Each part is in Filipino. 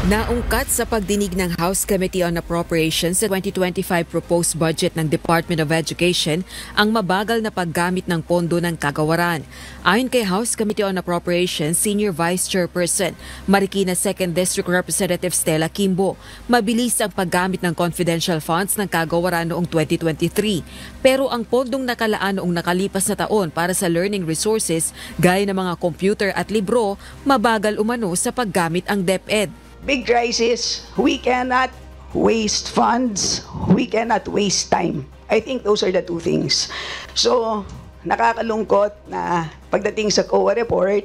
Naungkat sa pagdinig ng House Committee on Appropriations sa 2025 proposed budget ng Department of Education ang mabagal na paggamit ng pondo ng kagawaran. Ayon kay House Committee on Appropriations Senior Vice Chairperson Marikina 2nd District Representative Stella Kimbo, mabilis ang paggamit ng confidential funds ng kagawaran noong 2023. Pero ang pondong nakalaan noong nakalipas na taon para sa learning resources gaya ng mga computer at libro, mabagal umano sa paggamit ang DepEd. Big crisis, we cannot waste funds, we cannot waste time. I think those are the two things. So, nakakalungkot na pagdating sa COA report,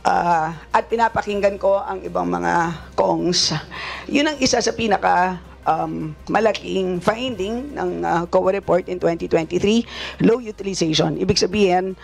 at pinapakinggan ko ang ibang mga kongs, yun ang isa sa pinaka malaking finding ng COA report in 2023, low utilization. Ibig sabihin,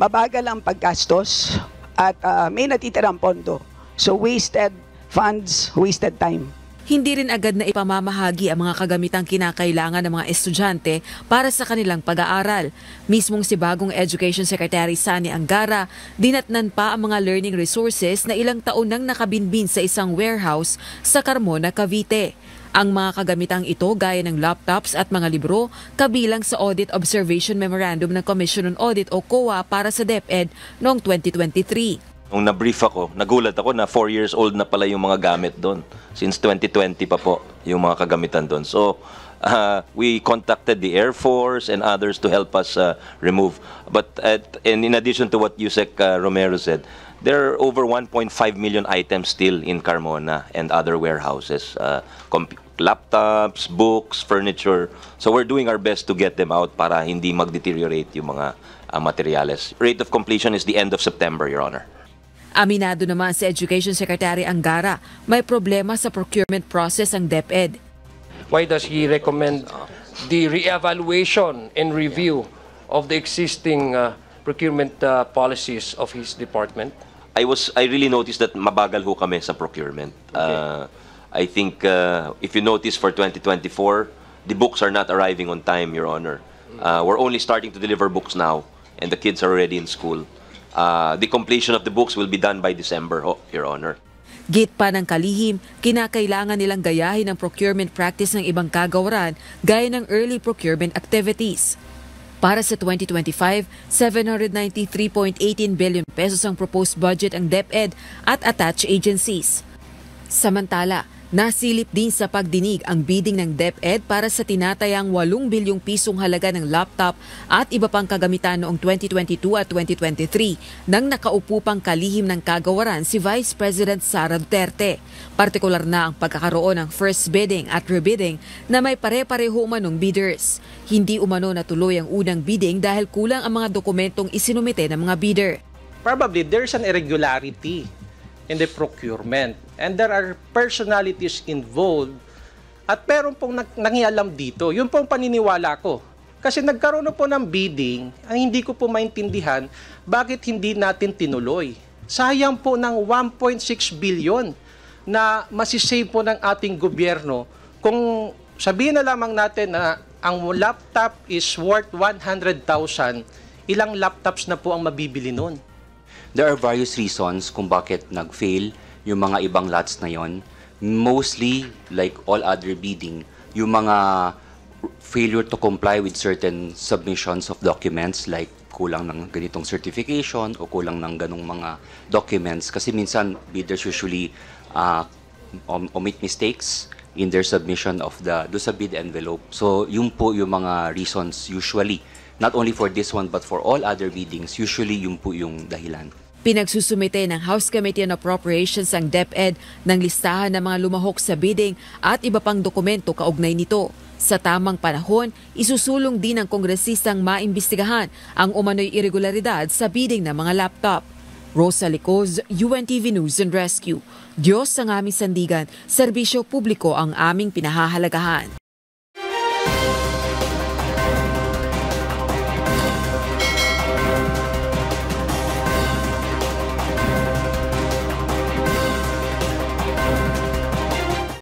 mabagal ang paggastos at may natitirang pondo. So, wasted funds, wasted time. Hindi rin agad na ipamamahagi ang mga kagamitang kinakailangan ng mga estudyante para sa kanilang pag-aaral. Mismong si bagong Education Secretary Sani Angara, dinatnan pa ang mga learning resources na ilang taon nang nakabinbin sa isang warehouse sa Carmona, Cavite. Ang mga kagamitang ito gaya ng laptops at mga libro kabilang sa Audit Observation Memorandum ng Commission on Audit o COA para sa DepEd noong 2023. Nung na-brief ako, nagulat ako na 4 years old na pala yung mga gamit doon. Since 2020 pa po yung mga kagamitan doon. So, we contacted the Air Force and others to help us remove. And in addition to what Yusek Romero said, there are over 1.5 million items still in Carmona and other warehouses. Laptops, books, furniture. So we're doing our best to get them out para hindi mag-deteriorate yung mga materyales. Rate of completion is the end of September, Your Honor. Aminado naman si Education Secretary Angara, may problema sa procurement process ang DepEd. Why does he recommend the re-evaluation and review of the existing procurement policies of his department? I really noticed that mabagal ho kami sa procurement. Okay. I think if you notice for 2024, the books are not arriving on time, Your Honor. We're only starting to deliver books now, and the kids are already in school. The completion of the books will be done by December, Your Honor. Git pa ng kalihim, kinakailangan nilang gayahin ang procurement practice ng ibang kagawaran gaya ng early procurement activities. Para sa 2025, 793.18 billion pesos ang proposed budget ang DepEd at attached agencies. Samantala, nasilip din sa pagdinig ang bidding ng DepEd para sa tinatayang 8 bilyong pisong halaga ng laptop at iba pang kagamitan noong 2022 at 2023 nang nakaupo pang kalihim ng kagawaran si Vice President Sara Duterte. Partikular na ang pagkakaroon ng first bidding at rebidding na may pare-pareho umanong bidders. Hindi umano natuloy ang unang bidding dahil kulang ang mga dokumentong isinumite ng mga bidder. Probably there's an irregularity in the procurement. And there are personalities involved at meron pong nangialam dito. Yun pong paniniwala ko. Kasi nagkaroon na po ng bidding, ang hindi ko po maintindihan bakit hindi natin tinuloy. Sayang po ng 1.6 billion na masisave po ng ating gobyerno kung sabihin na lamang natin na ang laptop is worth 100,000, ilang laptops na po ang mabibili nun? There are various reasons kung bakit nag-fail yung mga ibang lots na yon. Mostly, like all other bidding, yung mga failure to comply with certain submissions of documents like kulang ng ganitong certification o kulang ng ganong mga documents. Kasi minsan, bidders usually omit mistakes in their submission of do sa bid envelope. So, yun po yung mga reasons usually. Not only for this one but for all other biddings, usually yun po yung dahilan. Pinagsusumite ng House Committee on Appropriations ang DepEd ng listahan ng mga lumahok sa bidding at iba pang dokumento kaugnay nito. Sa tamang panahon, isusulong din ng kongresistang maimbestigahan ang umano'y irregularidad sa bidding ng mga laptop. Rosa Licoz, UNTV News and Rescue. Diyos ang aming sandigan, serbisyo publiko ang aming pinahahalagahan.